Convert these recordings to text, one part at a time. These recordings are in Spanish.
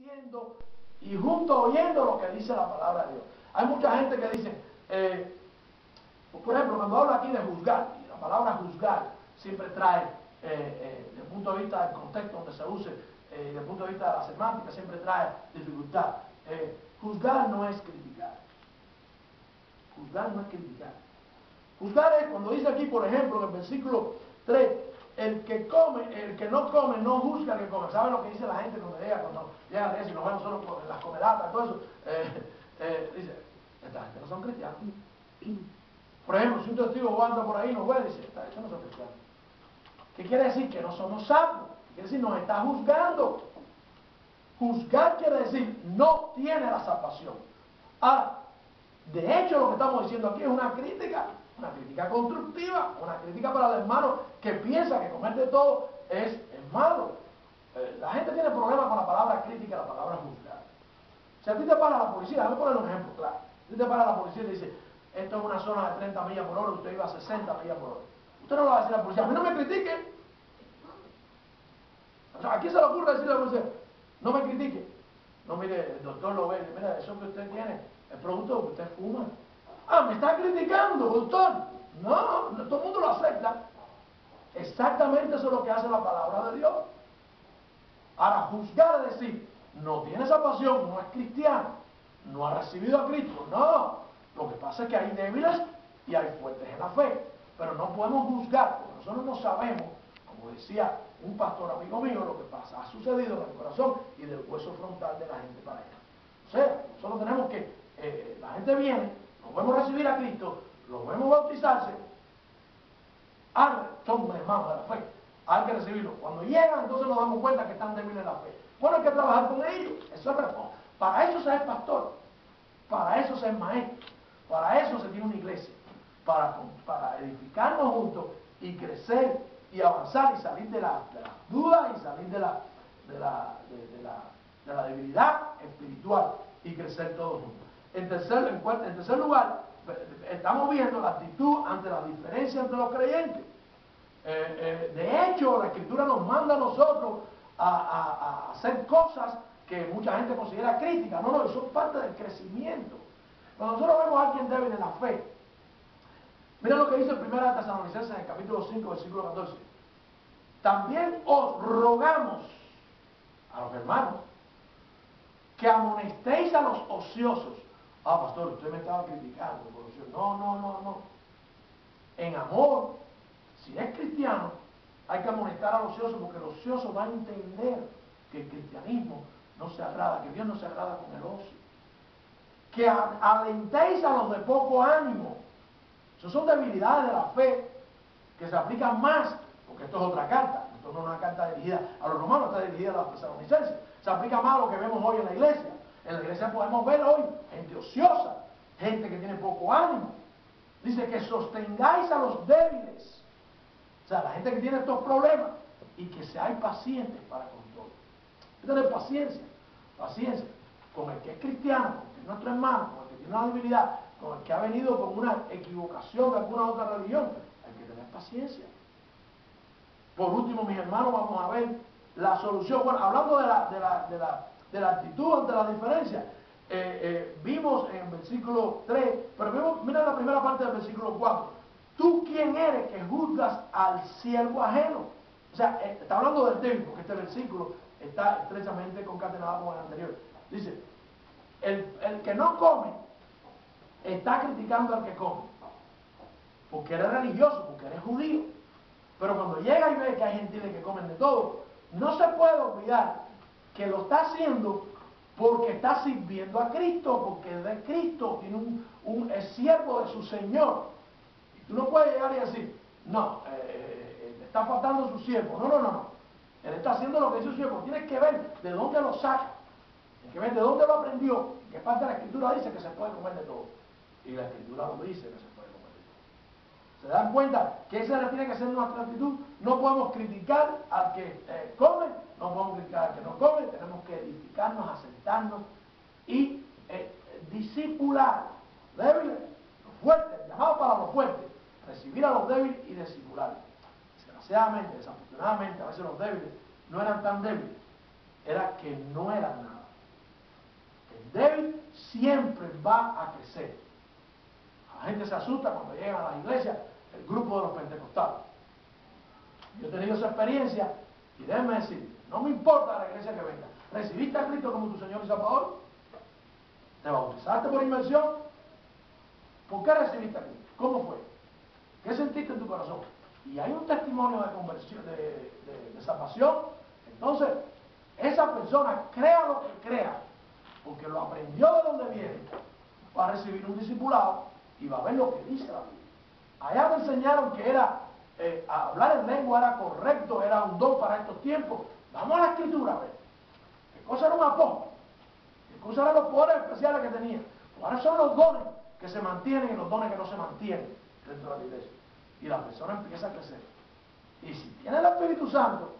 haciendo y junto oyendo lo que dice la palabra de Dios. Hay mucha gente que dice, por ejemplo, cuando habla aquí de juzgar, y la palabra juzgar siempre trae, desde el punto de vista del contexto donde se use, desde el punto de vista de la semántica, siempre trae dificultad. Juzgar no es criticar. Juzgar no es criticar. Juzgar es cuando dice aquí, por ejemplo, en el versículo 3, el que no come, no juzga al que come. ¿Saben lo que dice la gente cuando llega a la iglesia y nos vemos solo en las comelatas, todo eso? Dice, esta gente no son cristianos. Por ejemplo, si un testigo anda por ahí y nos ve, dice, estos no son cristianos. ¿Qué quiere decir? Que no somos sabios. Quiere decir, nos está juzgando. Juzgar quiere decir, no tiene la salvación. Ahora, de hecho, lo que estamos diciendo aquí es una crítica constructiva, una crítica para el hermano que piensa que comer de todo es malo. La gente tiene problemas con la palabra crítica y la palabra juzgar. Si a ti te para la policía, déjame poner un ejemplo claro. Si te para la policía y te dice, esto es una zona de 30 millas por hora, usted iba a 60 millas por hora. Usted no le va a decir a la policía, a mí no me critique. O sea, ¿a quién se le ocurre decirle a la policía, no me critique? No, mire, el doctor lo ve, mira, eso que usted tiene es producto de que usted fuma. Ah, me está criticando, doctor. No, todo el mundo lo acepta. Exactamente eso es lo que hace la palabra de Dios. Ahora, juzgar es decir, no tiene salvación, no es cristiano, no ha recibido a Cristo. No, lo que pasa es que hay débiles y hay fuertes en la fe. Pero no podemos juzgar, porque nosotros no sabemos, como decía un pastor amigo mío, lo que pasa, ha sucedido en el corazón y del hueso frontal de la gente para allá. O sea, nosotros tenemos que, la gente viene, los vemos recibir a Cristo, los vemos bautizarse, son hermanos de la fe, hay que recibirlos. Cuando llegan, entonces nos damos cuenta que están débiles en la fe. Bueno, hay que trabajar con ellos, eso es razón. Para eso se es pastor, para eso se es maestro, para eso se tiene una iglesia, para edificarnos juntos y crecer y avanzar y salir de las dudas y salir de la debilidad espiritual y crecer todos juntos. En tercer lugar, estamos viendo la actitud ante la diferencia entre los creyentes. De hecho, la Escritura nos manda a nosotros a hacer cosas que mucha gente considera críticas. No, eso es parte del crecimiento. Cuando nosotros vemos a alguien débil en la fe, mira lo que dice en 1 Tesalonicenses en el capítulo 5, versículo 14. También os rogamos a los hermanos que amonestéis a los ociosos. Ah, pastor, usted me estaba criticando por ocioso. No. En amor, si es cristiano, hay que amonestar al ocioso porque el ocioso va a entender que el cristianismo no se agrada, que Dios no se agrada con el ocio. Que alentéis a los de poco ánimo. Esas son debilidades de la fe que se aplican más, porque esto es otra carta, esto no es una carta dirigida a los romanos, está dirigida a los tesalonicenses. Se aplica más a lo que vemos hoy en la iglesia. En la iglesia podemos ver hoy gente ociosa, gente que tiene poco ánimo. Dice que sostengáis a los débiles, o sea, la gente que tiene estos problemas, y que seáis pacientes para con todo. Hay que tener paciencia con el que es cristiano, con el que es nuestro hermano, con el que tiene una debilidad, con el que ha venido con una equivocación de alguna otra religión. Hay que tener paciencia. Por último, mis hermanos, vamos a ver la solución. Bueno, hablando de la actitud ante la diferencia, vimos en el versículo 3, pero mira la primera parte del versículo 4. ¿Tú quién eres que juzgas al siervo ajeno? O sea, está hablando del débil, porque este versículo está estrechamente concatenado con el anterior. Dice, el que no come está criticando al que come, porque eres religioso, porque eres judío. Pero cuando llega y ve que hay gentiles que comen de todo, no se puede olvidar que lo está haciendo porque está sirviendo a Cristo, porque es de Cristo, es siervo de su Señor. Y tú no puedes llegar y decir, no, le está faltando su siervo. No. Él está haciendo lo que dice su siervo. Tienes que ver de dónde lo saca, tienes que ver de dónde lo aprendió, qué parte de la Escritura dice que se puede comer de todo. Y la Escritura lo dice que se puede comer de todo. ¿Se dan cuenta que esa tiene que ser nuestra actitud? No podemos criticar al que come, no podemos criticar al que no come, tenemos que edificarnos, asentarnos y discipular débiles, los fuertes, llamados para los fuertes, recibir a los débiles y discipular. Desgraciadamente, desafortunadamente, a veces los débiles no eran tan débiles, era que no eran nada. El débil siempre va a crecer. La gente se asusta cuando llegan a la iglesia, el grupo de los pentecostales. Yo he tenido esa experiencia y déjenme decir, no me importa la iglesia que venga. ¿Recibiste a Cristo como tu Señor y Salvador? ¿Te bautizaste por inmersión? ¿Por qué recibiste a Cristo? ¿Cómo fue? ¿Qué sentiste en tu corazón? Y hay un testimonio de conversión, de salvación. Entonces, esa persona, crea lo que crea, porque lo aprendió de donde viene, va a recibir un discipulado y va a ver lo que dice la Biblia. Allá me enseñaron que era hablar en lengua era correcto, era un don para estos tiempos. Vamos a la escritura a ver. ¿Qué cosa era un apóstol? ¿Qué cosa eran los poderes especiales que tenía? ¿Cuáles son los dones que se mantienen y los dones que no se mantienen dentro de la iglesia? Y la persona empieza a crecer. Y si tiene el Espíritu Santo,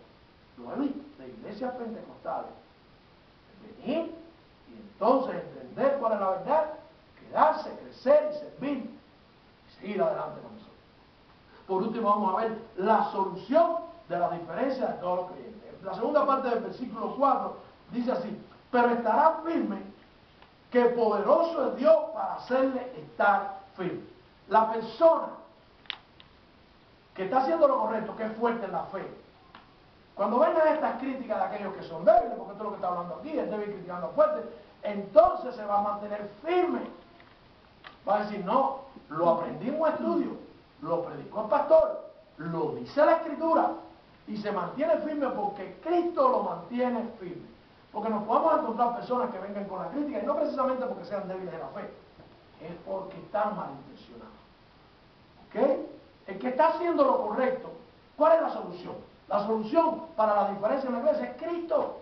lo he visto de iglesias pentecostales, venir y entonces entender cuál es la verdad, quedarse, crecer y servir y seguir adelante con nosotros. Por último, vamos a ver la solución de la diferencia de todos los creyentes. La segunda parte del versículo 4 dice así: pero estará firme, que poderoso es Dios para hacerle estar firme. La persona que está haciendo lo correcto, que es fuerte en la fe, cuando vengan estas críticas de aquellos que son débiles, porque esto es lo que está hablando aquí, el débil criticando al fuerte, entonces se va a mantener firme. Va a decir, no, lo aprendí en un estudio, lo predicó el pastor, lo dice la Escritura, y se mantiene firme porque Cristo lo mantiene firme. Porque nos podemos encontrar personas que vengan con la crítica, y no precisamente porque sean débiles en la fe, es porque están malintencionados. ¿Ok? El que está haciendo lo correcto, ¿cuál es la solución? La solución para la diferencia en la iglesia es Cristo.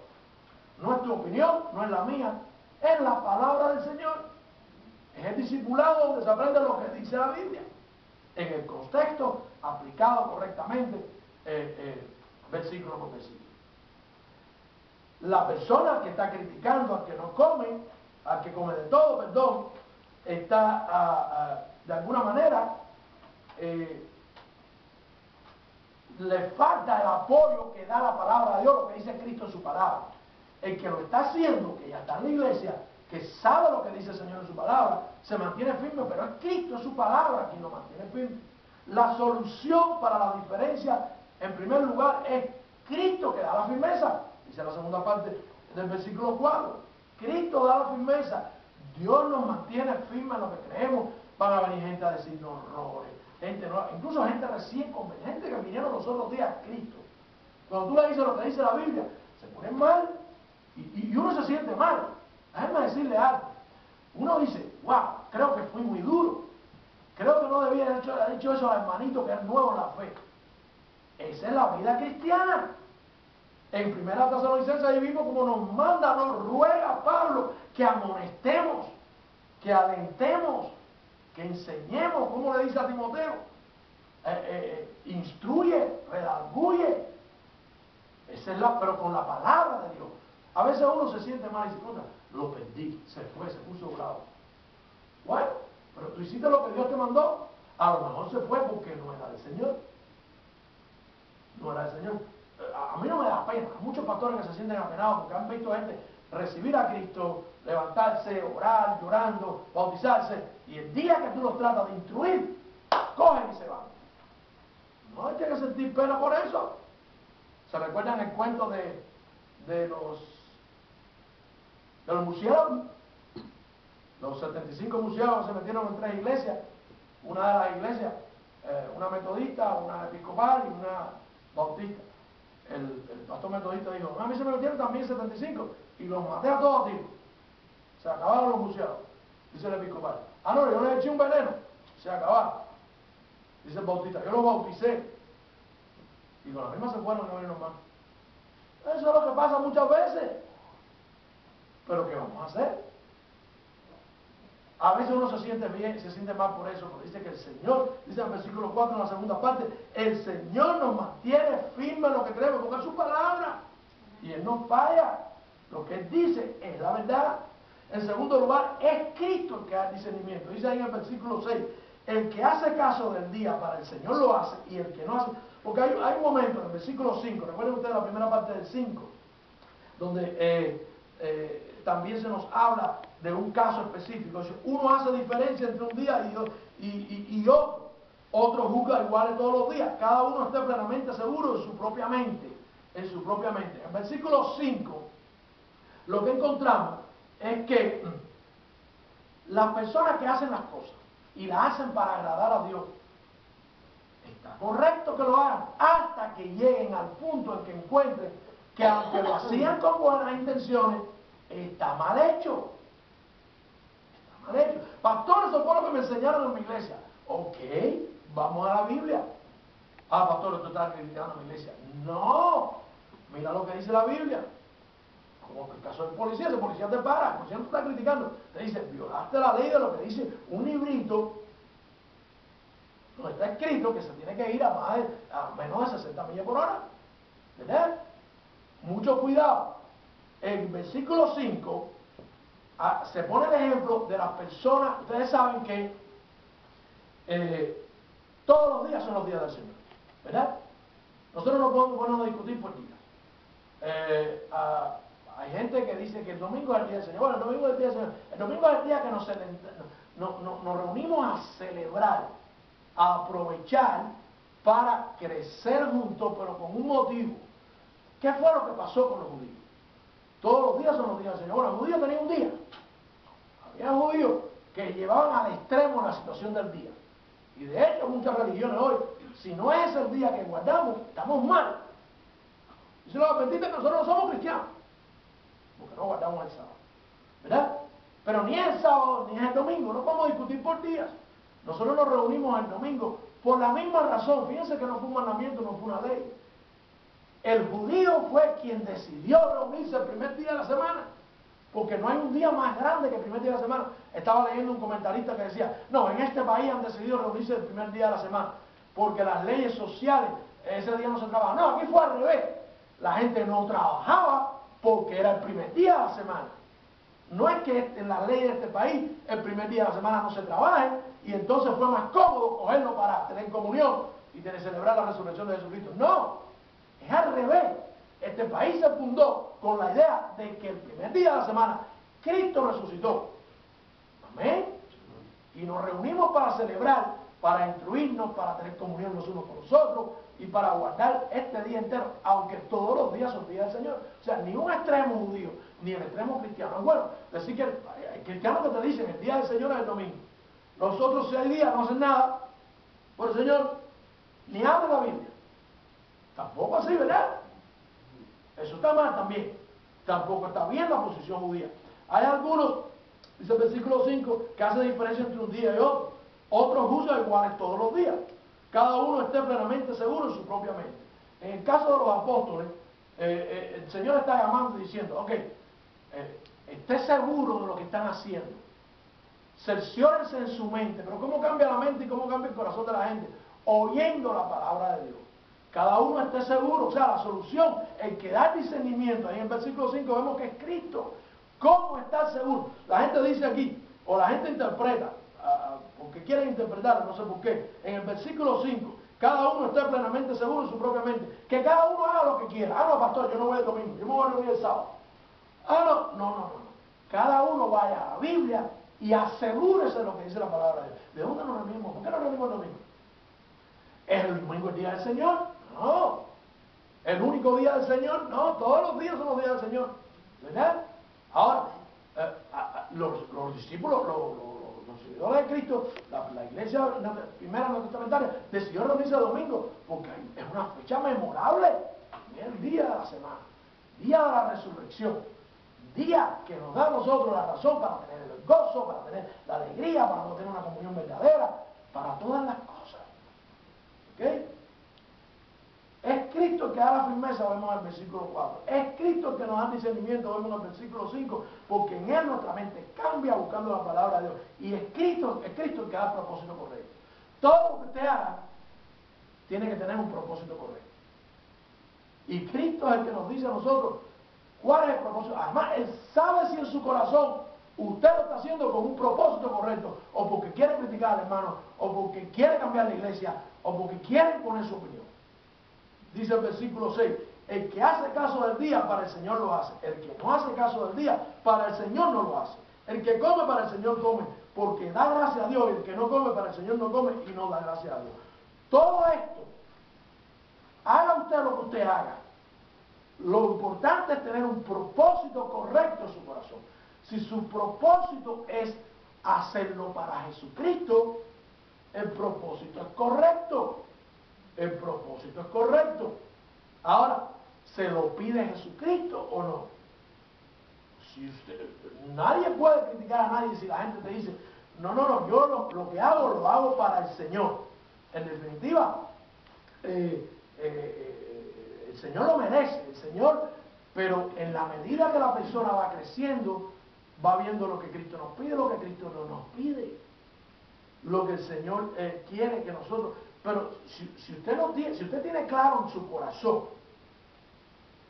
No es tu opinión, no es la mía, es la palabra del Señor. Es el discipulado donde se aprende lo que dice la Biblia, en el contexto, aplicado correctamente, versículo por versículo. La persona que está criticando al que no come, al que come de todo, perdón, está de alguna manera le falta el apoyo que da la palabra de Dios, lo que dice Cristo en su palabra. El que lo está haciendo, que ya está en la iglesia, que sabe lo que dice el Señor en su palabra, se mantiene firme, pero es Cristo en su palabra quien lo mantiene firme. La solución para la diferencia, en primer lugar, es Cristo que da la firmeza. Dice la segunda parte del versículo 4. Cristo da la firmeza. Dios nos mantiene firmes en lo que creemos. Van a venir gente a decirnos horrores. Gente nueva, incluso gente recién convertida, gente que vinieron los otros días a Cristo. Cuando tú le dices lo que dice la Biblia, se ponen mal y uno se siente mal. Déjenme decirle algo. Uno dice, wow, creo que fui muy duro. Creo que no debía haber dicho eso al hermanito que es nuevo en la fe. Esa es la vida cristiana. En Primera Tesalonicenses ahí vimos como nos manda, nos ruega Pablo que amonestemos, que alentemos, que enseñemos, como le dice a Timoteo, instruye, redarguye. Esa es pero con la palabra de Dios. A veces uno se siente mal y dice, puta, lo perdí, se fue, se puso bravo. Bueno, pero tú hiciste lo que Dios te mandó. A lo mejor se fue porque no era del Señor. No era del Señor. A mí no me da pena. Hay muchos pastores que se sienten apenados porque han visto gente recibir a Cristo, levantarse, orar, llorando, bautizarse, y el día que tú los tratas de instruir, cogen y se van. No hay que sentir pena por eso. ¿Se recuerdan el cuento de los murciélagos? Los 75 murciélagos se metieron en 3 iglesias. Una de las iglesias, una metodista, una episcopal y una bautista. El pastor metodista dijo, a mí se me metieron también 75 y los maté a todos a tiros. Se acabaron los murciélagos. Dice el episcopal. Ah, no, yo les eché un veneno. Se acabaron. Dice el bautista, yo los bauticé. Y con la misma se fueron y no vinieron más. Eso es lo que pasa muchas veces. Pero ¿qué vamos a hacer? A veces uno se siente bien, se siente mal por eso, porque dice que el Señor, dice en el versículo 4 en la segunda parte, el Señor nos mantiene firme en lo que creemos, porque es su palabra. Y Él no falla. Lo que Él dice es la verdad. En segundo lugar, es Cristo el que da el discernimiento. Dice ahí en el versículo 6, el que hace caso del día para el Señor lo hace, y el que no hace... Porque hay un momento en el versículo 5, recuerden ustedes la primera parte del 5, donde también se nos habla de un caso específico. Uno hace diferencia entre un día y otro. Otro juzga iguales todos los días. Cada uno esté plenamente seguro en su propia mente. En su propia mente. En versículo 5, lo que encontramos es que las personas que hacen las cosas y las hacen para agradar a Dios, está correcto que lo hagan hasta que lleguen al punto en que encuentren que aunque lo hacían con buenas intenciones, está mal hecho. Está mal hecho. Pastor, eso fue lo que me enseñaron en mi iglesia. Ok, vamos a la Biblia. Ah, pastor, tú estás criticando a mi iglesia. No, mira lo que dice la Biblia. Como en el caso del policía, el policía te para, el policía no te está criticando. Te dice, violaste la ley de lo que dice un librito donde está escrito que se tiene que ir a menos de 60 millas por hora. ¿Verdad? Mucho cuidado. En versículo 5 se pone el ejemplo de las personas. Ustedes saben que todos los días son los días del Señor, ¿verdad? Nosotros no podemos ponernos a discutir por días. Hay gente que dice que el domingo es el día del Señor. Bueno, el domingo es el día del Señor. El domingo es el día que nos reunimos a celebrar, a aprovechar para crecer juntos, pero con un motivo. ¿Qué fue lo que pasó con los judíos? Todos los días son los días del Señor. Bueno, los judíos tenían un día. Había judíos que llevaban al extremo la situación del día. Y de hecho, muchas religiones hoy, si no es el día que guardamos, estamos mal. Y si los adventistas que nosotros no somos cristianos, porque no guardamos el sábado, ¿verdad? Pero ni el sábado ni el domingo, no podemos discutir por días. Nosotros nos reunimos el domingo por la misma razón. Fíjense que no fue un mandamiento, no fue una ley. El judío fue quien decidió reunirse el primer día de la semana, porque no hay un día más grande que el primer día de la semana. Estaba leyendo un comentarista que decía, no, en este país han decidido reunirse el primer día de la semana, porque las leyes sociales, ese día no se trabaja. No, aquí fue al revés. La gente no trabajaba porque era el primer día de la semana. No es que en la ley de este país el primer día de la semana no se trabaje y entonces fue más cómodo cogerlo para tener comunión y celebrar la resurrección de Jesucristo. No, es al revés. Este país se fundó con la idea de que el primer día de la semana Cristo resucitó. Amén. Y nos reunimos para celebrar, para instruirnos, para tener comunión los unos con los otros y para guardar este día entero, aunque todos los días son días del Señor. O sea, ni un extremo judío, ni el extremo cristiano. Es bueno decir que hay cristianos que te dicen el día del Señor es el domingo. Los otros 6 días no hacen nada por el Señor, ni abren la Biblia. Tampoco así, ¿verdad? Eso está mal también. Tampoco está bien la posición judía. Hay algunos, dice el versículo 5, que hace diferencia entre un día y otro. Otros juzgan iguales todos los días. Cada uno esté plenamente seguro en su propia mente. En el caso de los apóstoles, el Señor está llamando y diciendo, ok, esté seguro de lo que están haciendo. Cerciórense en su mente. Pero ¿cómo cambia la mente y cómo cambia el corazón de la gente? Oyendo la palabra de Dios. Cada uno esté seguro. O sea, la solución, el que da discernimiento. Ahí en el versículo 5 vemos que es Cristo. ¿Cómo estar seguro? La gente dice aquí, o la gente interpreta, porque quieren interpretar, no sé por qué. En el versículo 5, cada uno esté plenamente seguro en su propia mente. Que cada uno haga lo que quiera. Ah, no, pastor, yo no voy el domingo, yo me voy a reunir el sábado. Ah, no. Cada uno vaya a la Biblia y asegúrese de lo que dice la palabra de Dios. ¿De dónde nos reunimos? ¿Por qué nos reunimos el domingo? ¿Es el domingo el día del Señor? No. ¿El único día del Señor? No, todos los días son los días del Señor. ¿Verdad? Ahora, los discípulos, los seguidores de Cristo, la iglesia primera no testamentaria, decidió reunirse el domingo, porque es una fecha memorable, es el día de la semana, día de la resurrección, día que nos da a nosotros la razón para tener el gozo, para tener la alegría, para poder tener una comunión verdadera, para todas las cosas. ¿Ok? Es Cristo el que da la firmeza, vemos en el versículo 4. Es Cristo el que nos da discernimiento, vemos en el versículo 5, porque en Él nuestra mente cambia buscando la palabra de Dios. Y es Cristo el que da el propósito correcto. Todo lo que usted haga tiene que tener un propósito correcto. Y Cristo es el que nos dice a nosotros cuál es el propósito. Además, Él sabe si en su corazón usted lo está haciendo con un propósito correcto, o porque quiere criticar al hermano, o porque quiere cambiar la iglesia, o porque quiere poner su opinión. Dice el versículo 6, el que hace caso del día, para el Señor lo hace. El que no hace caso del día, para el Señor no lo hace. El que come, para el Señor come, porque da gracia a Dios. Y el que no come, para el Señor no come y no da gracia a Dios. Todo esto, haga usted lo que usted haga. Lo importante es tener un propósito correcto en su corazón. Si su propósito es hacerlo para Jesucristo, el propósito es correcto. El propósito es correcto. Ahora, ¿se lo pide Jesucristo o no? Si usted, nadie puede criticar a nadie si la gente te dice, no, yo lo que hago, lo hago para el Señor. En definitiva, el Señor lo merece, el Señor, pero en la medida que la persona va creciendo, va viendo lo que Cristo nos pide, lo que Cristo no nos pide, lo que el Señor quiere que nosotros. Pero si usted tiene claro en su corazón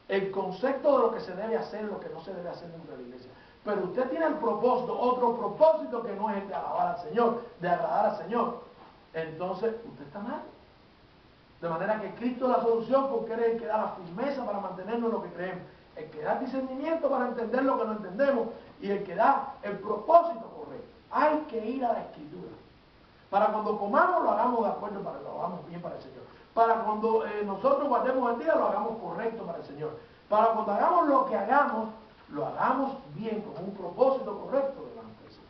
el concepto de lo que se debe hacer, lo que no se debe hacer dentro de la iglesia, pero usted tiene el propósito, otro propósito que no es el de alabar al Señor, de agradar al Señor, entonces usted está mal. De manera que Cristo es la solución, porque Él es el que da la firmeza para mantenernos en lo que creemos, el que da discernimiento para entender lo que no entendemos y el que da el propósito correcto. Hay que ir a la Escritura. Para cuando comamos lo hagamos de acuerdo, para que lo hagamos bien para el Señor. Para cuando nosotros guardemos el día lo hagamos correcto para el Señor. Para cuando hagamos lo que hagamos, lo hagamos bien, con un propósito correcto delante del Señor.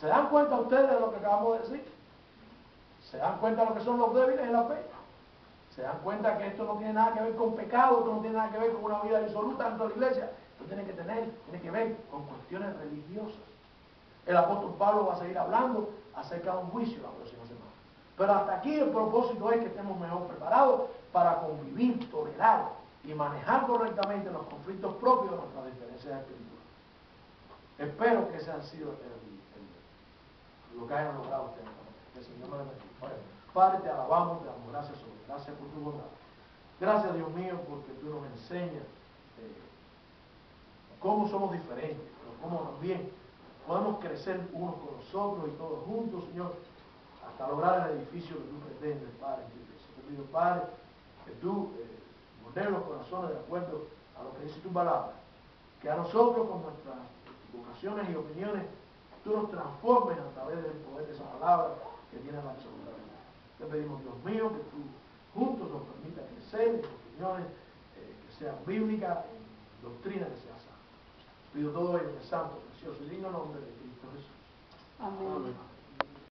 ¿Se dan cuenta ustedes de lo que acabamos de decir? ¿Se dan cuenta de lo que son los débiles en la fe? ¿Se dan cuenta que esto no tiene nada que ver con pecado, esto no tiene nada que ver con una vida disoluta dentro de la iglesia? Esto tiene que ver con cuestiones religiosas. El apóstol Pablo va a seguir hablando acerca de un juicio la próxima semana. Pero hasta aquí el propósito es que estemos mejor preparados para convivir, tolerar y manejar correctamente los conflictos propios de nuestras diferencias espirituales. Espero que ese ha sido lo que hayan logrado ustedes. Que el Señor me lo bendiga. Padre, te alabamos, te damos gracias sobre gracias por tu bondad. Gracias, Dios mío, porque tú nos enseñas cómo somos diferentes, pero cómo también podemos crecer unos con los otros y todos juntos, Señor, hasta lograr el edificio que tú pretendes, Padre, en tu iglesia. Te pido, Padre, que tú moldees los corazones de acuerdo a lo que dice tu palabra, que a nosotros con nuestras vocaciones y opiniones tú nos transformes a través del poder de esa palabra que tiene la absoluta verdad. Te pedimos, Dios mío, que tú juntos nos permitas crecer en opiniones que sean bíblicas, en doctrina que sea sana. Pido todo en el santo, precioso y digno nombre de Cristo Jesús. Amén.